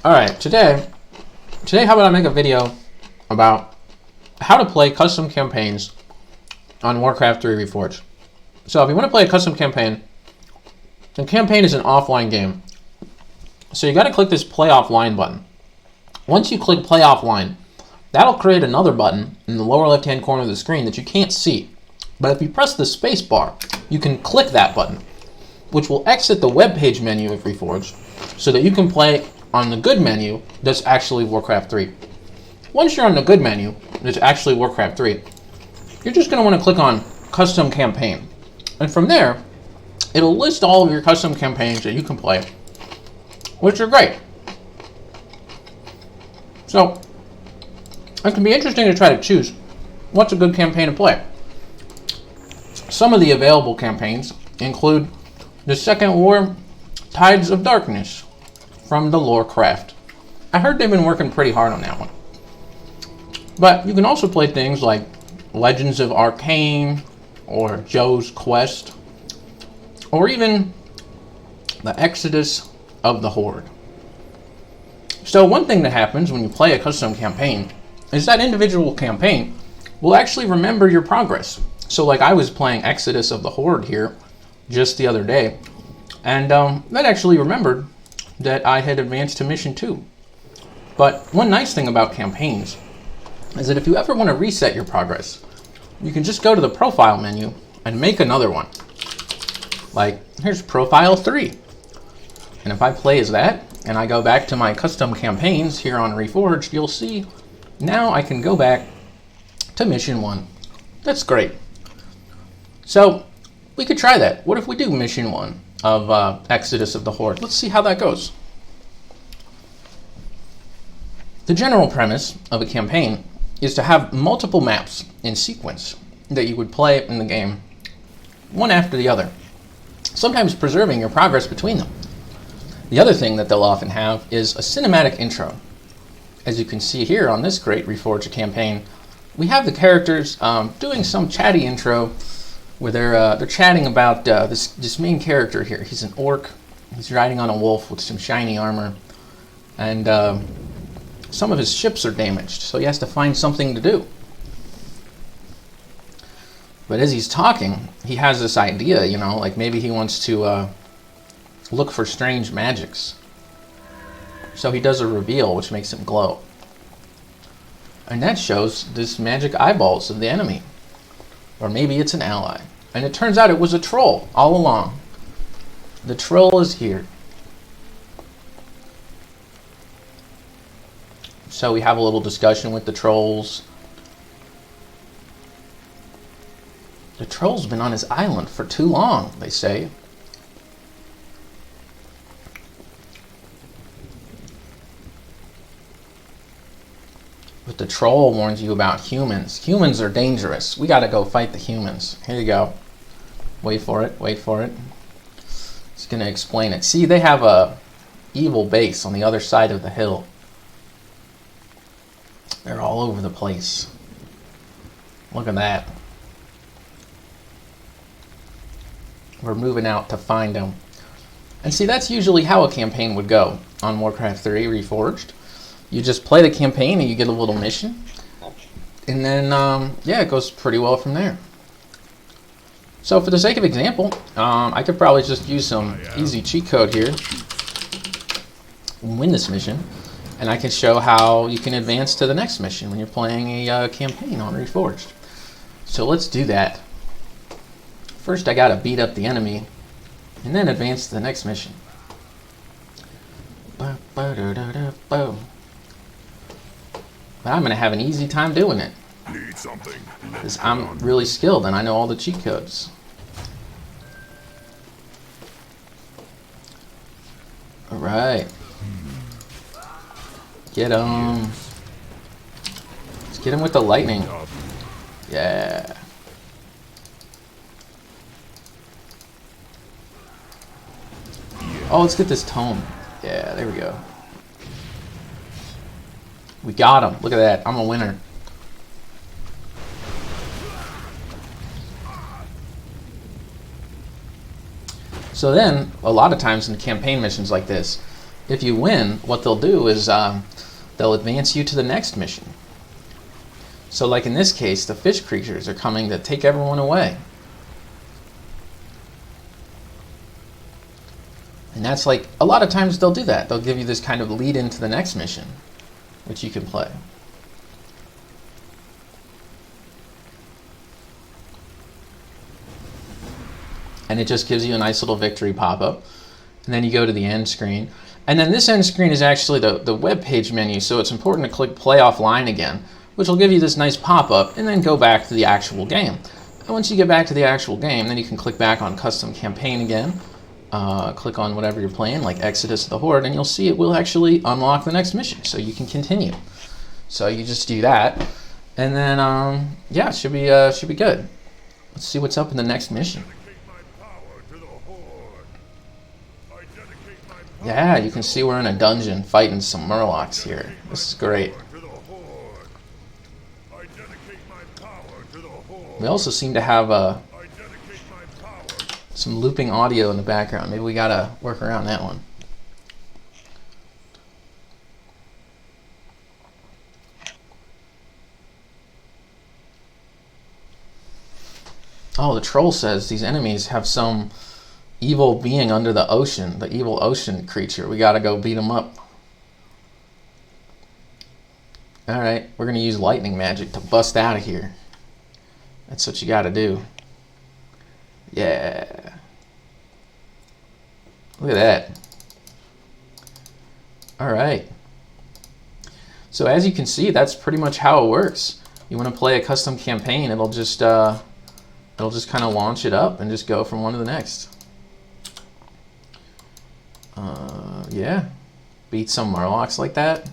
Alright, today how about I make a video about how to play custom campaigns on Warcraft III Reforged. So if you want to play a custom campaign, the campaign is an offline game. So you got to click this play offline button. Once you click play offline, that'll create another button in the lower left hand corner of the screen that you can't see. But if you press the space bar, you can click that button, which will exit the web page menu of Reforged so that you can play on the good menu that's actually Warcraft 3. Once you're on the good menu that's actually Warcraft 3, you're just going to want to click on custom campaign. And from there, it'll list all of your custom campaigns that you can play, which are great. So it can be interesting to try to choose what's a good campaign to play. Some of the available campaigns include the Second War, Tides of Darkness from the Warcraft. I heard they've been working pretty hard on that one. But you can also play things like Legends of Arcane or Joe's Quest, or even the Exodus of the Horde. So one thing that happens when you play a custom campaign is that individual campaign will actually remember your progress. So like I was playing Exodus of the Horde here just the other day, and that actually remembered that I had advanced to mission 2. But one nice thing about campaigns is that if you ever want to reset your progress, you can just go to the profile menu and make another one. Like, here's Profile 3. And if I play as that, and I go back to my custom campaigns here on Reforged, you'll see now I can go back to mission 1. That's great. So, we could try that. What if we do mission 1 of Exodus of the Horde? Let's see how that goes. The general premise of a campaign is to have multiple maps in sequence that you would play in the game, one after the other, sometimes preserving your progress between them. The other thing that they'll often have is a cinematic intro. As you can see here on this great Reforged campaign, we have the characters doing some chatty intro where they're chatting about this main character here. He's an orc. He's riding on a wolf with some shiny armor, and some of his ships are damaged, so he has to find something to do. But as he's talking, he has this idea, like maybe he wants to look for strange magics. So he does a reveal which makes him glow. And that shows this magic eyeballs of the enemy. Or maybe it's an ally. And it turns out it was a troll all along. The troll is here. So we have a little discussion with the trolls. The troll's been on his island for too long, they say. But the troll warns you about humans. Humans are dangerous. We gotta go fight the humans. Here you go. Wait for it, wait for it. It's gonna explain it. See, they have a evil base on the other side of the hill. They're all over the place. Look at that. We're moving out to find them. And see, that's usually how a campaign would go on Warcraft 3 Reforged. You just play the campaign and you get a little mission. And then, yeah, it goes pretty well from there. So for the sake of example, I could probably just use some easy cheat code here and win this mission. And I can show how you can advance to the next mission when you're playing a campaign on Reforged. So let's do that. First I gotta beat up the enemy, and then advance to the next mission. But I'm gonna have an easy time doing it. Need something. Because I'm really skilled and I know all the cheat codes. Alright. Get him. Let's get him with the lightning. Yeah. Oh, let's get this tome. Yeah, there we go. We got him. Look at that. I'm a winner. So then, a lot of times in campaign missions like this, if you win, what they'll do is they'll advance you to the next mission. So like in this case, the fish creatures are coming to take everyone away. And that's like, a lot of times they'll do that. They'll give you this kind of lead into the next mission, which you can play. And it just gives you a nice little victory pop-up. And then you go to the end screen. And then this end screen is actually the web page menu, so it's important to click play offline again, which will give you this nice pop-up, and then go back to the actual game. And once you get back to the actual game, then you can click back on custom campaign again, click on whatever you're playing, like Exodus of the Horde, and you'll see it will actually unlock the next mission, so you can continue. So you just do that, and then yeah, it should be good. Let's see what's up in the next mission. Yeah, you can see we're in a dungeon fighting some murlocs here. This is great. We also seem to have some looping audio in the background. Maybe we gotta work around that one. Oh, the troll says these enemies have some evil being under the ocean, the evil ocean creature. We gotta go beat them up. Alright, we're gonna use lightning magic to bust out of here. That's what you gotta do. Yeah. Look at that. Alright. So as you can see, that's pretty much how it works. You want to play a custom campaign, it'll just kind of launch it up and just go from one to the next. Yeah, beat some Murlocs like that.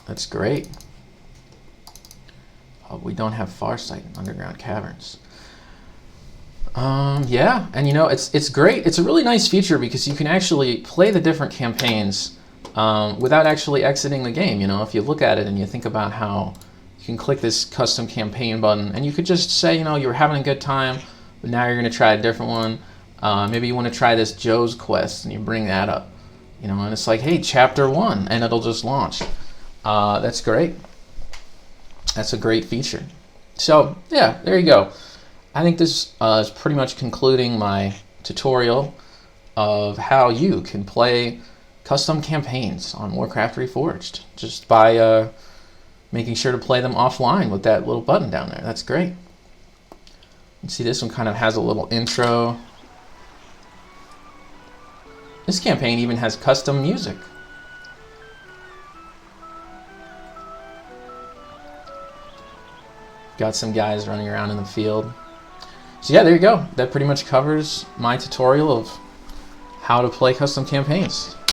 That's great. Oh, we don't have Farsight in Underground Caverns. Yeah, and you know, it's great. It's a really nice feature because you can actually play the different campaigns without actually exiting the game. You know, if you look at it and you think about how you can click this custom campaign button and you could just say, you know, you're having a good time, but now you're going to try a different one. Maybe you want to try this Joe's quest and you bring that up, you know, and it's like, hey, chapter 1, and it'll just launch. That's great. That's a great feature. So yeah, there you go. I think this is pretty much concluding my tutorial of how you can play custom campaigns on Warcraft Reforged just by making sure to play them offline with that little button down there. That's great. You see this one kind of has a little intro. This campaign even has custom music. Got some guys running around in the field. So yeah, there you go. That pretty much covers my tutorial of how to play custom campaigns.